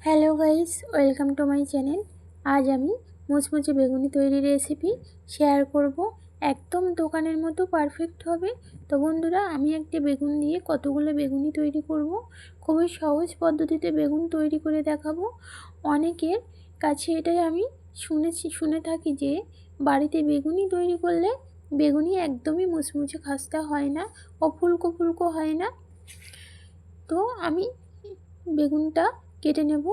Hello guys, welcome to my channel. আজ আমি মুচমুচে বেগুনি তৈরি রেসিপি শেয়ার করব। একদম দোকানের মতো পারফেক্ট হবে। তো বন্ধুরা, আমি একটি বেগুন দিয়ে কতগুলো বেগুনি তৈরি করব। খুবই সহজ পদ্ধতিতে বেগুন তৈরি করে দেখাবো। অনেকের কাছে এটাই আমি শুনে থাকি যে বাড়িতে বেগুনি তৈরি করলে বেগুনি একদমই মুচমুচে খাস্তা হয় না ও ফুলকো ফুলকো হয় না। তো আমি বেগুনটা কেটে নেব।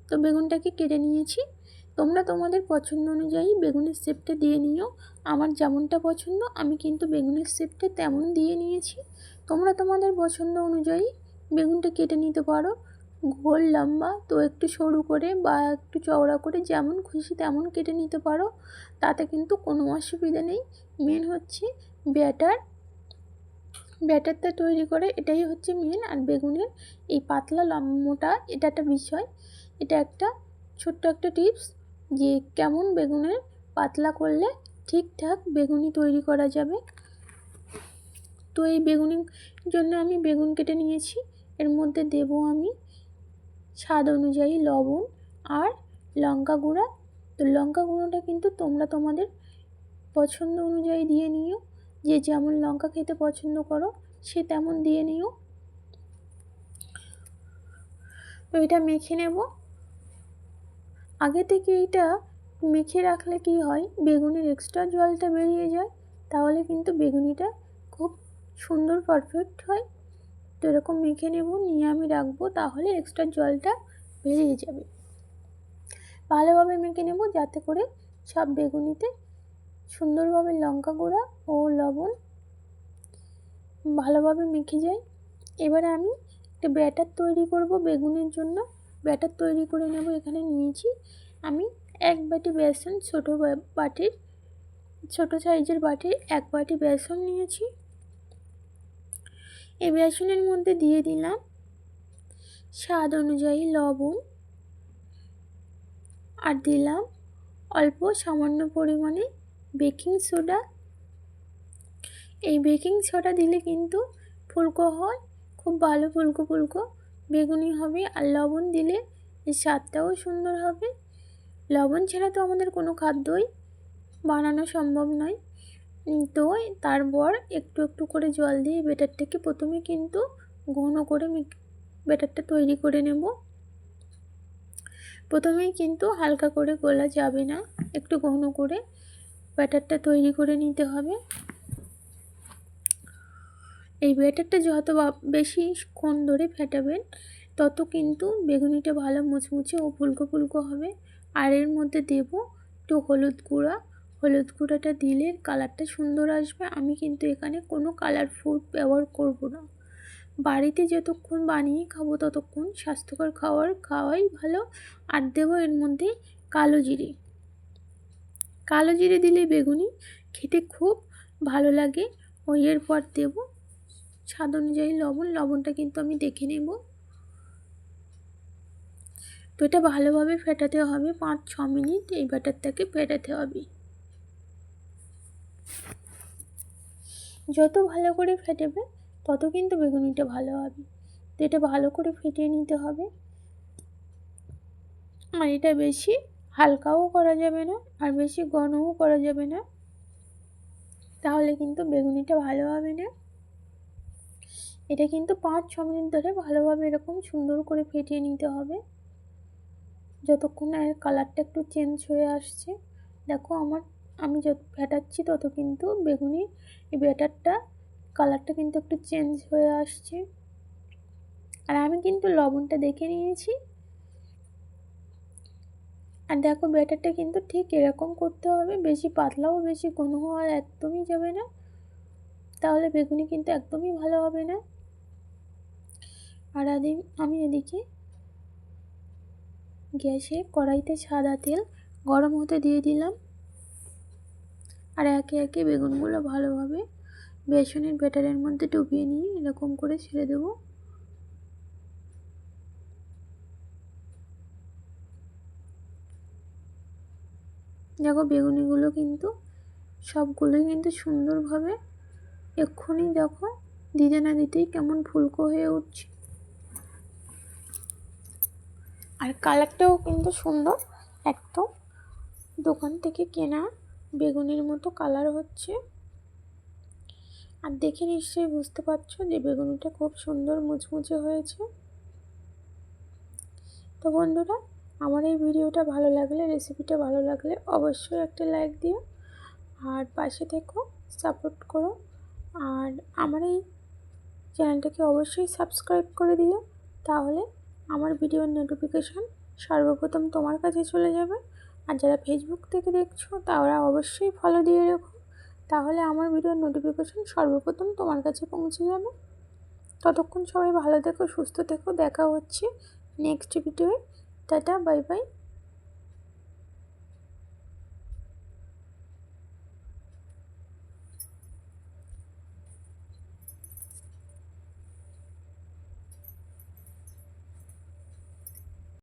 তো বেগুনটাকে কেটে নিয়েছি। তোমরা তোমাদের পছন্দ অনুযায়ী বেগুনের শেপটা দিয়ে নিও। আমার যেমনটা পছন্দ আমি কিন্তু বেগুনের শেপটা তেমন দিয়ে নিয়েছি। তোমরা তোমাদের পছন্দ অনুযায়ী বেগুনটা কেটে নিতে পারো। গোল লম্বা তো একটু সরু করে বা একটু চওড়া করে যেমন খুশি তেমন কেটে নিতে পারো, তাতে কিন্তু কোনো অসুবিধা নেই। মেন হচ্ছে ব্যাটারটা তৈরি করে, এটাই হচ্ছে মেন। আর বেগুনের এই পাতলা মোটা এটা একটা বিষয়, এটা একটা ছোট্ট একটা টিপস যে কেমন বেগুনের পাতলা করলে ঠিকঠাক বেগুনি তৈরি করা যাবে। তো এই বেগুনির জন্য আমি বেগুন কেটে নিয়েছি। এর মধ্যে দেব আমি স্বাদ অনুযায়ী লবণ আর লঙ্কা গুঁড়া। তো লঙ্কা গুঁড়োটা কিন্তু তোমরা তোমাদের পছন্দ অনুযায়ী দিয়ে নিও। যে যেমন লঙ্কা খেতে পছন্দ করো সে তেমন দিয়ে নিও। তো এটা মেখে নেব। আগে থেকে এটা মেখে রাখলে কি হয়, বেগুনের এক্সট্রা জলটা বেরিয়ে যায়, তাহলে কিন্তু বেগুনিটা খুব সুন্দর পারফেক্ট হয়। তো এরকম মেখে নেব, নিয়ে আমি রাখবো, তাহলে এক্সট্রা জলটা বেরিয়ে যাবে। ভালোভাবে মেখে নেব যাতে করে সব বেগুনিতে সুন্দরভাবে লঙ্কা গুঁড়া ও লবণ ভালোভাবে মেখে যায়। এবারে আমি একটা ব্যাটার তৈরি করব বেগুনের জন্য। ব্যাটার তৈরি করে নেব। এখানে নিয়েছি আমি এক বাটি বেসন, ছোটো সাইজের বাটির এক বাটি বেসন নিয়েছি। এই বেসনের মধ্যে দিয়ে দিলাম স্বাদ অনুযায়ী লবণ আর দিলাম অল্প সামান্য পরিমাণে বেকিং সোডা। এই বেকিং সোডা দিলে কিন্তু ফুলকো হয়, খুব ভালো ফুলকো ফুলকো বেগুনি হবে। আর লবণ দিলে এর স্বাদটাও সুন্দর হবে। লবণ ছাড়া তো আমাদের কোনো খাদ্যই বানানো সম্ভব নয়। তো তারপর একটু একটু করে জল দিয়ে ব্যাটারটাকে প্রথমে কিন্তু ঘন করে ব্যাটারটা তৈরি করে নেব। প্রথমেই কিন্তু হালকা করে গোলা যাবে না, একটু ঘন করে ব্যাটারটা তৈরি করে নিতে হবে। এই ব্যাটারটা যত বেশিক্ষণ ধরে ফেটাবেন তত কিন্তু বেগুনিটা ভালো মুচমুচে ও ফুলকো ফুলকো হবে। আর এর মধ্যে দেব একটু হলুদ গুঁড়া। হলুদ গুঁড়াটা দিলে কালারটা সুন্দর আসবে। আমি কিন্তু এখানে কোনো কালার ফুড ব্যবহার করব না। বাড়িতে যতক্ষণ বানিয়ে খাবো ততক্ষণ স্বাস্থ্যকর খাওয়াই ভালো। আর দেবো এর মধ্যে কালো জিরে। কালো জিরে দিলে বেগুনি খেতে খুব ভালো লাগে। এরপর দেব স্বাদ অনুযায়ী লবণটা কিন্তু আমি দেখে নেব। তো এটা ভালোভাবে ফেটাতে হবে, 5-6 মিনিট এই ব্যাটারটাকে ফেটাতে হবে। যত ভালো করে ফেটাবে তত কিন্তু বেগুনিটা ভালো হবে। তো এটা ভালো করে ফেটিয়ে নিতে হবে। আর এটা বেশি হালকাও করা যাবে না আর বেশি ঘনও করা যাবে না, তাহলে কিন্তু বেগুনিটা ভালো হবে না। এটা কিন্তু 5-6 মিনিট ধরে ভালোভাবে এরকম সুন্দর করে ফেটিয়ে নিতে হবে, যতক্ষণ না এর কালারটা একটু চেঞ্জ হয়ে আসছে। দেখো আমি যত ফেটাচ্ছি তত কিন্তু বেগুনি এই ব্যাটারটা কালারটা কিন্তু একটু চেঞ্জ হয়ে আসছে। আর আমি কিন্তু লবণটা দেখে নিয়েছি। আর দেখো ব্যাটারটা কিন্তু ঠিক এরকম করতে হবে, বেশি পাতলাও বেশি ঘন হওয়া একদমই যাবে না, তাহলে বেগুনি কিন্তু একদমই ভালো হবে না। আর আমি এদিকে গ্যাসে কড়াইতে সাদা তেল গরম হতে দিয়ে দিলাম। আর একে একে বেগুনগুলো ভালোভাবে বেসনের ব্যাটারের মধ্যে ডুবিয়ে নিয়ে এরকম করে ছেড়ে দেব। দেখো বেগুনিগুলো কিন্তু সবগুলোই কিন্তু সুন্দরভাবে এক্ষুনি দেখো দিতে না দিতেই কেমন ফুলকো হয়ে উঠছে। আর কালারটাও কিন্তু সুন্দর, একদম দোকান থেকে কেনা বেগুনের মতো কালার হচ্ছে। আর দেখে নিশ্চয়ই বুঝতে পারছো যে বেগুনিটা খুব সুন্দর মুচমুচে হয়েছে। তো বন্ধুরা, আমার এই ভিডিওটা ভালো লাগলে, রেসিপিটা ভালো লাগলে অবশ্যই একটা লাইক দিও আর পাশে থেকো, সাপোর্ট করো। আর আমার এই চ্যানেলটাকে অবশ্যই সাবস্ক্রাইব করে দিও, তাহলে আমার ভিডিওর নোটিফিকেশান সর্বপ্রথম তোমার কাছে চলে যাবে। আর যারা ফেসবুক থেকে দেখছো তারা অবশ্যই ফলো দিয়ে রেখো, তাহলে আমার ভিডিওর নোটিফিকেশান সর্বপ্রথম তোমার কাছে পৌঁছে যাবে। ততক্ষণ সবাই ভালো থেকো, সুস্থ থেকো, দেখা হচ্ছে নেক্সট ভিডিওয়ে। Tata, bye by.